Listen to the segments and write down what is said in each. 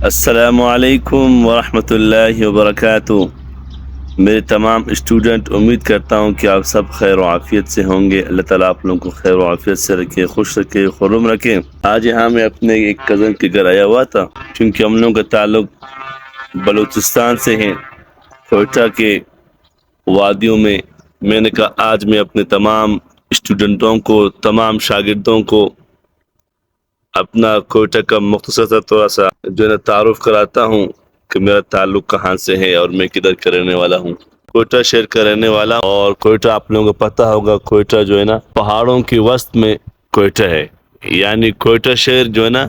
السلام علیکم ورحمۃ اللہ وبرکاتہ۔ میرے تمام اسٹوڈنٹ، امید کرتا ہوں کہ آپ سب خیر و عافیت سے ہوں گے۔ اللہ تعالیٰ آپ لوگوں کو خیر و عافیت سے رکھے، خوش رکھے، خرم رکھے۔ آج یہاں میں اپنے ایک کزن کے گھر آیا ہوا تھا، کیونکہ ہم لوگوں کا تعلق بلوچستان سے ہے، کوئٹہ کے وادیوں میں۔ میں نے کہا آج میں اپنے تمام اسٹوڈنٹوں کو، تمام شاگردوں کو اپنا کوئٹہ کا مختصر سا تھوڑا سا تعارف کراتا ہوں کہ میرا تعلق کہاں سے ہے اور میں کدھر کا رہنے والا ہوں۔ کوئٹہ شہر کا رہنے والا، اور کوئٹہ آپ لوگوں کو پتہ ہوگا، کوئٹہ جو ہے نا پہاڑوں کے وسط میں کوئٹہ ہے، یعنی کوئٹہ شہر جو ہے نا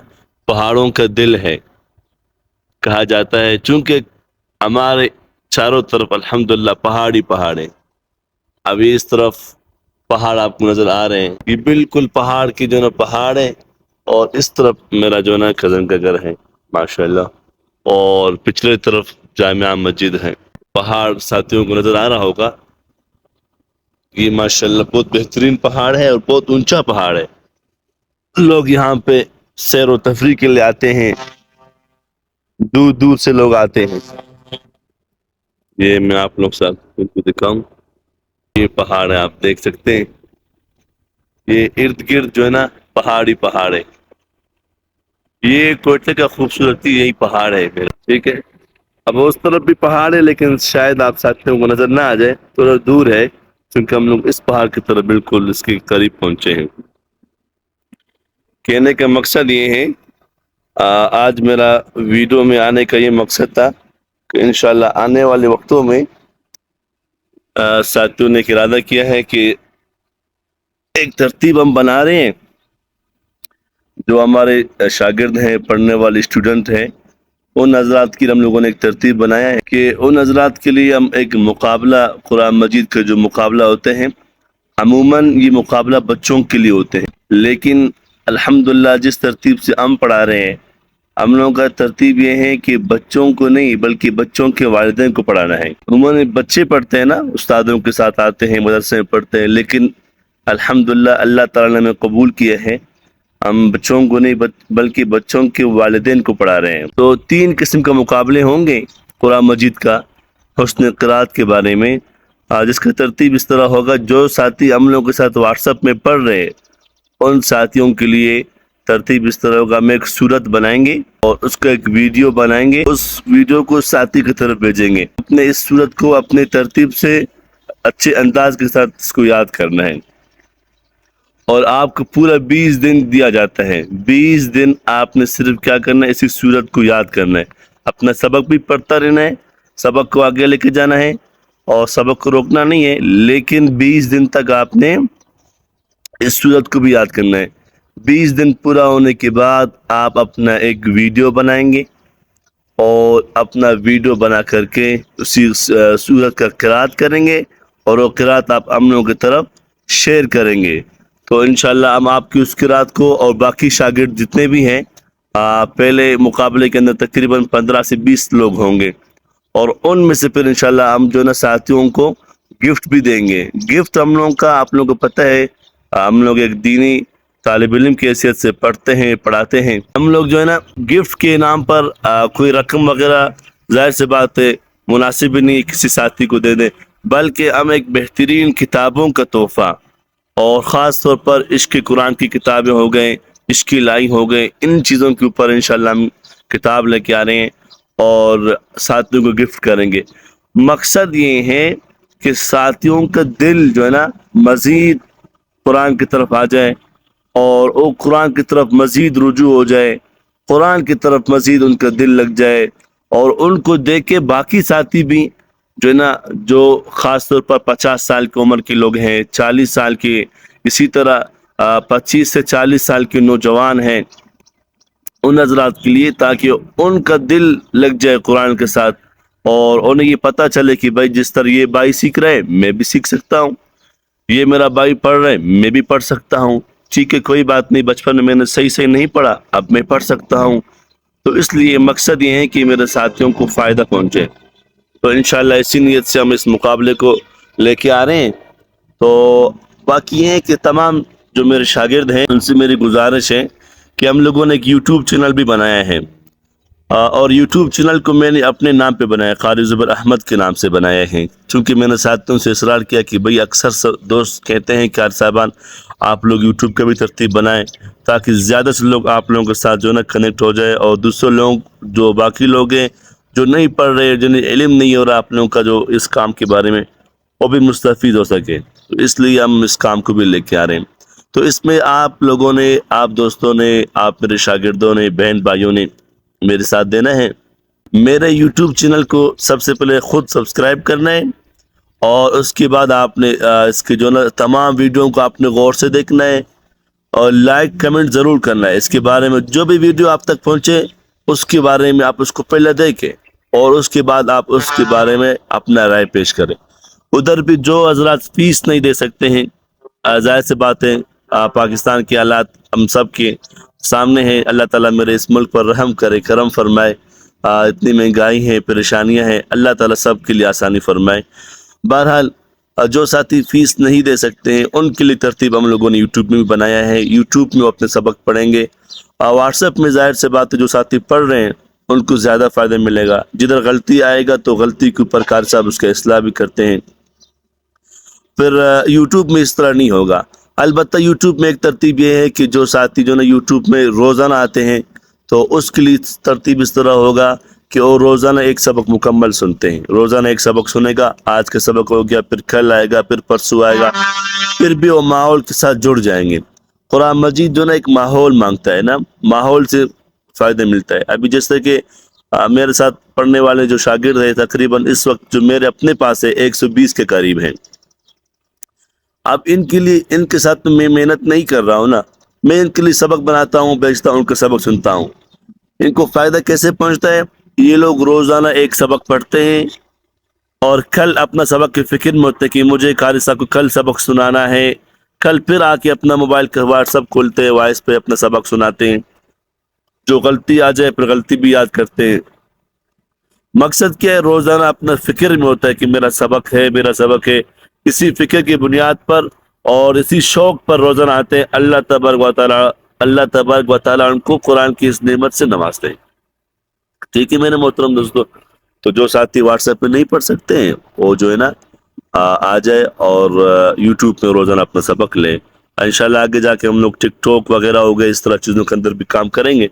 پہاڑوں کا دل ہے کہا جاتا ہے، چونکہ ہمارے چاروں طرف الحمدللہ پہاڑی پہاڑ ہیں۔ ابھی اس طرف پہاڑ آپ کو نظر آ رہے ہیں، یہ بالکل پہاڑ کی جو ہے نا پہاڑ ہے، اور اس طرف میرا جو ہے نا کزن کا گھر ہے ماشاءاللہ، اور پچھلے طرف جامعہ مسجد ہے۔ پہاڑ ساتھیوں کو نظر آ رہا ہوگا، یہ ماشاءاللہ بہت بہترین پہاڑ ہے اور بہت اونچا پہاڑ ہے۔ لوگ یہاں پہ سیر و تفریح کے لیے آتے ہیں، دور دور سے لوگ آتے ہیں۔ یہ میں آپ لوگ ساتھ ان کو دکھاؤں، یہ پہاڑ ہے، آپ دیکھ سکتے ہیں، یہ ارد گرد جو ہے نا پہاڑی پہاڑ ہے۔ یہ کوئٹہ کا خوبصورتی یہی پہاڑ ہے میرا، ٹھیک ہے۔ اب اس طرف بھی پہاڑ ہے، لیکن شاید آپ ساتھیوں کو نظر نہ آ جائے، تھوڑا دور ہے، کیونکہ ہم لوگ اس پہاڑ کی طرف بالکل اس کے قریب پہنچے ہیں۔ کہنے کا مقصد یہ ہے، آج میرا ویڈیو میں آنے کا یہ مقصد تھا کہ انشاءاللہ آنے والے وقتوں میں ساتھیوں نے ارادہ کیا ہے کہ ایک ترتیب ہم بنا رہے ہیں، جو ہمارے شاگرد ہیں، پڑھنے والے اسٹوڈنٹ ہیں، ان حضرات کی ہم لوگوں نے ایک ترتیب بنایا ہے کہ ان حضرات کے لیے ہم ایک مقابلہ، قرآن مجید کے جو مقابلہ ہوتے ہیں، عموماً یہ مقابلہ بچوں کے لیے ہوتے ہیں، لیکن الحمدللہ جس ترتیب سے ہم پڑھا رہے ہیں، ہم لوگوں کا ترتیب یہ ہے کہ بچوں کو نہیں بلکہ بچوں کے والدین کو پڑھانا ہے۔ عموماً بچے پڑھتے ہیں نا، استادوں کے ساتھ آتے ہیں، مدرسے میں پڑھتے ہیں، لیکن الحمدللہ اللہ تعالیٰ نے ہمیں قبول کیا ہے، ہم بچوں کو نہیں بلکہ بچوں کے والدین کو پڑھا رہے ہیں۔ تو 3 قسم کا مقابلے ہوں گے قرآن مجید کا، حسن قرات کے بارے میں، جس کا ترتیب اس طرح ہوگا، جو ساتھی ہم لوگوں کے ساتھ واٹس ایپ میں پڑھ رہے ہیں ان ساتھیوں کے لیے ترتیب اس طرح ہوگا، ہم ایک صورت بنائیں گے اور اس کا ایک ویڈیو بنائیں گے، اس ویڈیو کو ساتھی کی طرف بھیجیں گے۔ اپنے اس صورت کو اپنے ترتیب سے اچھے انداز کے ساتھ اس کو یاد کرنا ہے، اور آپ کو پورا 20 دن دیا جاتا ہے۔ 20 دن آپ نے صرف کیا کرنا ہے، اسی صورت کو یاد کرنا ہے، اپنا سبق بھی پڑھتا رہنا ہے، سبق کو آگے لے کے جانا ہے، اور سبق کو روکنا نہیں ہے، لیکن 20 دن تک آپ نے اس صورت کو بھی یاد کرنا ہے۔ 20 دن پورا ہونے کے بعد آپ اپنا ایک ویڈیو بنائیں گے، اور اپنا ویڈیو بنا کر کے اسی صورت کا قرات کریں گے، اور وہ قرات آپ ہم لوگوں کی طرف شیئر کریں گے۔ تو انشاءاللہ ہم آپ کی اس قرات کو، اور باقی شاگرد جتنے بھی ہیں، پہلے مقابلے کے اندر تقریباً 15 سے 20 لوگ ہوں گے، اور ان میں سے پھر انشاءاللہ ہم جو نا ساتھیوں کو گفٹ بھی دیں گے۔ گفٹ ہم لوگوں کا آپ لوگوں کو پتہ ہے، ہم لوگ ایک دینی طالب علم کی حیثیت سے پڑھتے ہیں، پڑھاتے ہیں۔ ہم لوگ جو ہے نا گفٹ کے نام پر کوئی رقم وغیرہ ظاہر سی بات ہے مناسب نہیں ہے کسی ساتھی کو دے دیں، بلکہ ہم ایک بہترین کتابوں کا تحفہ، اور خاص طور پر عشق قرآن کی کتابیں ہو گئے، عشق الہی ہو گئے، ان چیزوں کے اوپر انشاءاللہ ہم کتاب لے کے آ رہے ہیں اور ساتھیوں کو گفٹ کریں گے۔ مقصد یہ ہے کہ ساتھیوں کا دل جو ہے نا مزید قرآن کی طرف آ جائے، اور وہ قرآن کی طرف مزید رجوع ہو جائے، قرآن کی طرف مزید ان کا دل لگ جائے، اور ان کو دیکھ کے باقی ساتھی بھی جو ہے نا، جو خاص طور پر 50 سال کی عمر کے لوگ ہیں، 40 سال کے، اسی طرح 25 سے 40 سال کے نوجوان ہیں، ان حضرات کے لیے، تاکہ ان کا دل لگ جائے قرآن کے ساتھ، اور انہیں یہ پتہ چلے کہ بھائی جس طرح یہ بھائی سیکھ رہے میں بھی سیکھ سکتا ہوں، یہ میرا بھائی پڑھ رہے میں بھی پڑھ سکتا ہوں، ٹھیک ہے کوئی بات نہیں، بچپن میں نے صحیح نہیں پڑھا، اب میں پڑھ سکتا ہوں۔ تو اس لیے مقصد یہ ہے کہ میرے ساتھیوں کو فائدہ پہنچے، تو انشاءاللہ اسی نیت سے ہم اس مقابلے کو لے کے آ رہے ہیں۔ تو باقی یہ ہے کہ تمام جو میرے شاگرد ہیں ان سے میری گزارش ہے کہ ہم لوگوں نے ایک یوٹیوب چینل بھی بنایا ہے، اور یوٹیوب چینل کو میں نے اپنے نام پہ بنایا، قاری زبیر احمد کے نام سے بنایا ہے، چونکہ میں نے ساتھیوں سے اصرار کیا کہ بھئی اکثر دوست کہتے ہیں کہ قاری صاحبان آپ لوگ یوٹیوب کا بھی ترتیب بنائیں تاکہ زیادہ سے لوگ آپ لوگوں کے ساتھ جو ہے نا کنیکٹ ہو جائے، اور دوسرے لوگ جو باقی لوگ ہیں جو نہیں پڑھ رہے، جنہیں علم نہیں ہو رہا آپ لوگوں کا جو اس کام کے بارے میں، وہ بھی مستفید ہو سکے، تو اس لیے ہم اس کام کو بھی لے کے آ رہے ہیں۔ تو اس میں آپ لوگوں نے، آپ دوستوں نے، آپ میرے شاگردوں نے، بہن بھائیوں نے میرے ساتھ دینا ہے۔ میرے یوٹیوب چینل کو سب سے پہلے خود سبسکرائب کرنا ہے، اور اس کے بعد آپ نے اس کے جو نا تمام ویڈیو کو آپ نے غور سے دیکھنا ہے، اور لائک کمنٹ ضرور کرنا ہے۔ اس کے بارے میں جو بھی ویڈیو آپ تک پہنچے اس کے بارے میں آپ اس کو پہلے دیکھیں، اور اس کے بعد آپ اس کے بارے میں اپنا رائے پیش کریں۔ ادھر بھی جو حضرات فیس نہیں دے سکتے ہیں، ظاہر سی بات ہے، پاکستان کے حالات ہم سب کے سامنے ہیں، اللہ تعالیٰ میرے اس ملک پر رحم کرے، کرم فرمائے۔ اتنی مہنگائی ہے، پریشانیاں ہیں، اللہ تعالیٰ سب کے لیے آسانی فرمائے۔ بہرحال جو ساتھی فیس نہیں دے سکتے ہیں ان کے لیے ترتیب ہم لوگوں نے یوٹیوب میں بھی بنایا ہے، یوٹیوب میں وہ اپنے سبق پڑھیں گے، اور واٹس ایپ میں ظاہر سے بات ہے جو ساتھی پڑھ رہے ہیں ان کو زیادہ فائدہ ملے گا۔ جدھر غلطی آئے گا تو غلطی کے اوپر قاری صاحب اس کا اصلاح بھی کرتے ہیں۔ پھر یوٹیوب میں اس طرح نہیں ہوگا۔ البتہ یوٹیوب میں ایک ترتیب یہ ہے کہ جو ساتھی جو نا یوٹیوب میں روزانہ آتے ہیں تو اس کے لیے ترتیب اس طرح ہوگا کہ وہ روزانہ ایک سبق مکمل سنتے ہیں، روزانہ ایک سبق سنے گا، آج کا سبق ہو گیا، پھر کل آئے گا، پھر پرسوں آئے گا، پھر بھی وہ ماحول کے ساتھ جڑ جائیں گے۔ قرآن مجید جو نا ایک ماحول مانگتا ہے نا، ماحول سے فائدہ ملتا ہے۔ ابھی جیسے کہ میرے ساتھ پڑھنے والے جو شاگرد ہیں تقریباً اس وقت جو میرے اپنے پاس ہے 120 کے قریب ہیں۔ اب ان کے لیے، ان کے ساتھ میں محنت نہیں کر رہا ہوں نا، میں ان کے لیے سبق بناتا ہوں، بیچتا ہوں، ان کا سبق سنتا ہوں۔ ان کو فائدہ کیسے پہنچتا ہے؟ یہ لوگ روزانہ ایک سبق پڑھتے ہیں اور کل اپنا سبق کی فکر میں ہوتے ہیں کہ مجھے قاری صاحب کو کل سبق سنانا ہے، کل پھر آ کے اپنا موبائل کا واٹس ایپ کھولتے ہیں، وائس پہ اپنا سبق سناتے ہیں، جو غلطی آ جائے پھر غلطی بھی یاد کرتے ہیں۔ مقصد کیا ہے؟ روزانہ اپنا فکر میں ہوتا ہے کہ میرا سبق ہے، میرا سبق ہے، اسی فکر کی بنیاد پر اور اسی شوق پر روزانہ آتے ہیں۔ اللہ تبارک و تعالیٰ ان کو قرآن کی اس نعمت سے نوازتے ہیں۔ ٹھیک ہے میرے محترم دوستو، تو جو ساتھی واٹس ایپ پہ نہیں پڑھ سکتے ہیں وہ جو ہے نا آ جائے اور یوٹیوب پہ روزانہ اپنا سبق لیں۔ انشاءاللہ آگے جا کے ہم لوگ ٹک ٹاک وغیرہ ہو گئے، اس طرح چیزوں کے اندر بھی کام کریں گے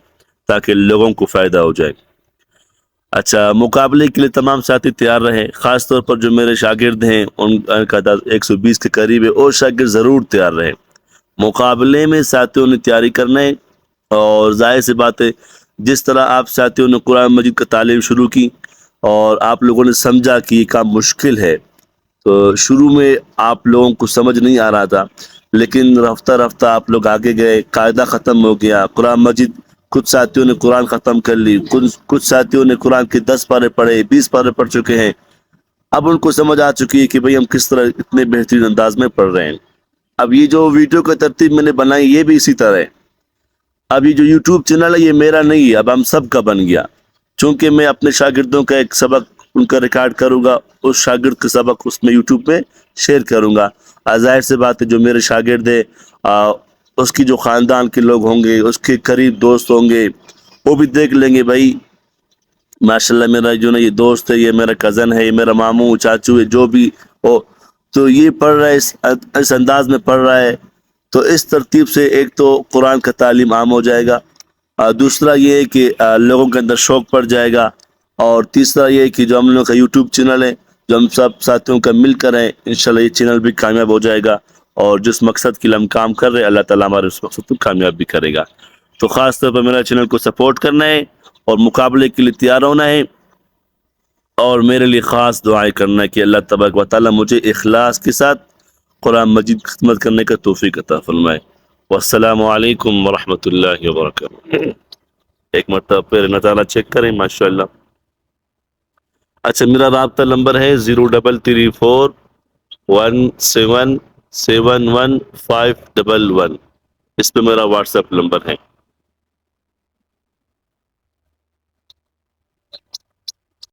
تاکہ لوگوں کو فائدہ ہو جائے۔ اچھا، مقابلے کے لیے تمام ساتھی تیار رہیں، خاص طور پر جو میرے شاگرد ہیں ان کا تعداد 120 کے قریب ہے، اور شاگرد ضرور تیار رہیں۔ مقابلے میں ساتھیوں نے تیاری کرنا ہے، اور ظاہر سی بات ہے جس طرح آپ ساتھیوں نے قرآن مجید کا تعلیم شروع کی اور آپ لوگوں نے سمجھا کہ یہ کام مشکل ہے، تو شروع میں آپ لوگوں کو سمجھ نہیں آ رہا تھا، لیکن رفتہ رفتہ آپ لوگ آگے گئے، قاعدہ ختم ہو گیا، قرآن مجید کچھ ساتھیوں نے قرآن ختم کر لی، کچھ ساتھیوں نے قرآن کے 10 پارے پڑھے، 20 پارے پڑھ چکے ہیں۔ اب ان کو سمجھ آ چکی ہے کہ بھئی ہم کس طرح اتنے بہترین انداز میں پڑھ رہے ہیں۔ اب یہ جو ویڈیو کا ترتیب میں نے بنائی یہ بھی اسی طرح ہے۔ اب یہ جو یوٹیوب چینل ہے یہ میرا نہیں ہے، اب ہم سب کا بن گیا، چونکہ میں اپنے شاگردوں کا ایک سبق ان کا ریکارڈ کروں گا، اس شاگرد کا سبق اس میں یوٹیوب پہ شیئر کروں گا۔ ظاہر سے بات ہے جو میرے شاگرد ہے اس کی جو خاندان کے لوگ ہوں گے، اس کے قریب دوست ہوں گے، وہ بھی دیکھ لیں گے بھائی ماشاءاللہ میرا جو نا یہ دوست ہے، یہ میرا کزن ہے، یہ میرا ماموں چاچو ہے، جو بھی ہو، تو یہ پڑھ رہا ہے، اس انداز میں پڑھ رہا ہے، تو اس ترتیب سے ایک تو قرآن کا تعلیم عام ہو جائے گا، دوسرا یہ ہے کہ لوگوں کے اندر شوق پڑ جائے گا، اور تیسرا یہ ہے کہ جو ہم لوگوں کا یوٹیوب چینل ہے جو ہم سب ساتھیوں کا مل کر ہیں، انشاءاللہ یہ چینل بھی کامیاب ہو جائے گا، اور جس مقصد کے لیے ہم کام کر رہے ہیں اللہ تعالیٰ ہمارے اس مقصد کو کامیاب بھی کرے گا۔ تو خاص طور پر میرا چینل کو سپورٹ کرنا ہے اور مقابلے کے لیے تیار ہونا ہے، اور میرے لیے خاص دعائیں کرنا ہے کہ اللہ تبارک و تعالیٰ مجھے اخلاص کے ساتھ قرآن مجید کی خدمت کرنے کا توفیق عطا فرمائے۔ والسلام علیکم ورحمۃ اللہ وبرکاتہ۔ ایک مرتبہ پھر نتالہ چیک کریں، ماشاءاللہ۔ اچھا، میرا رابطہ نمبر ہے 033417711511، اس پہ میرا واٹس ایپ نمبر ہے۔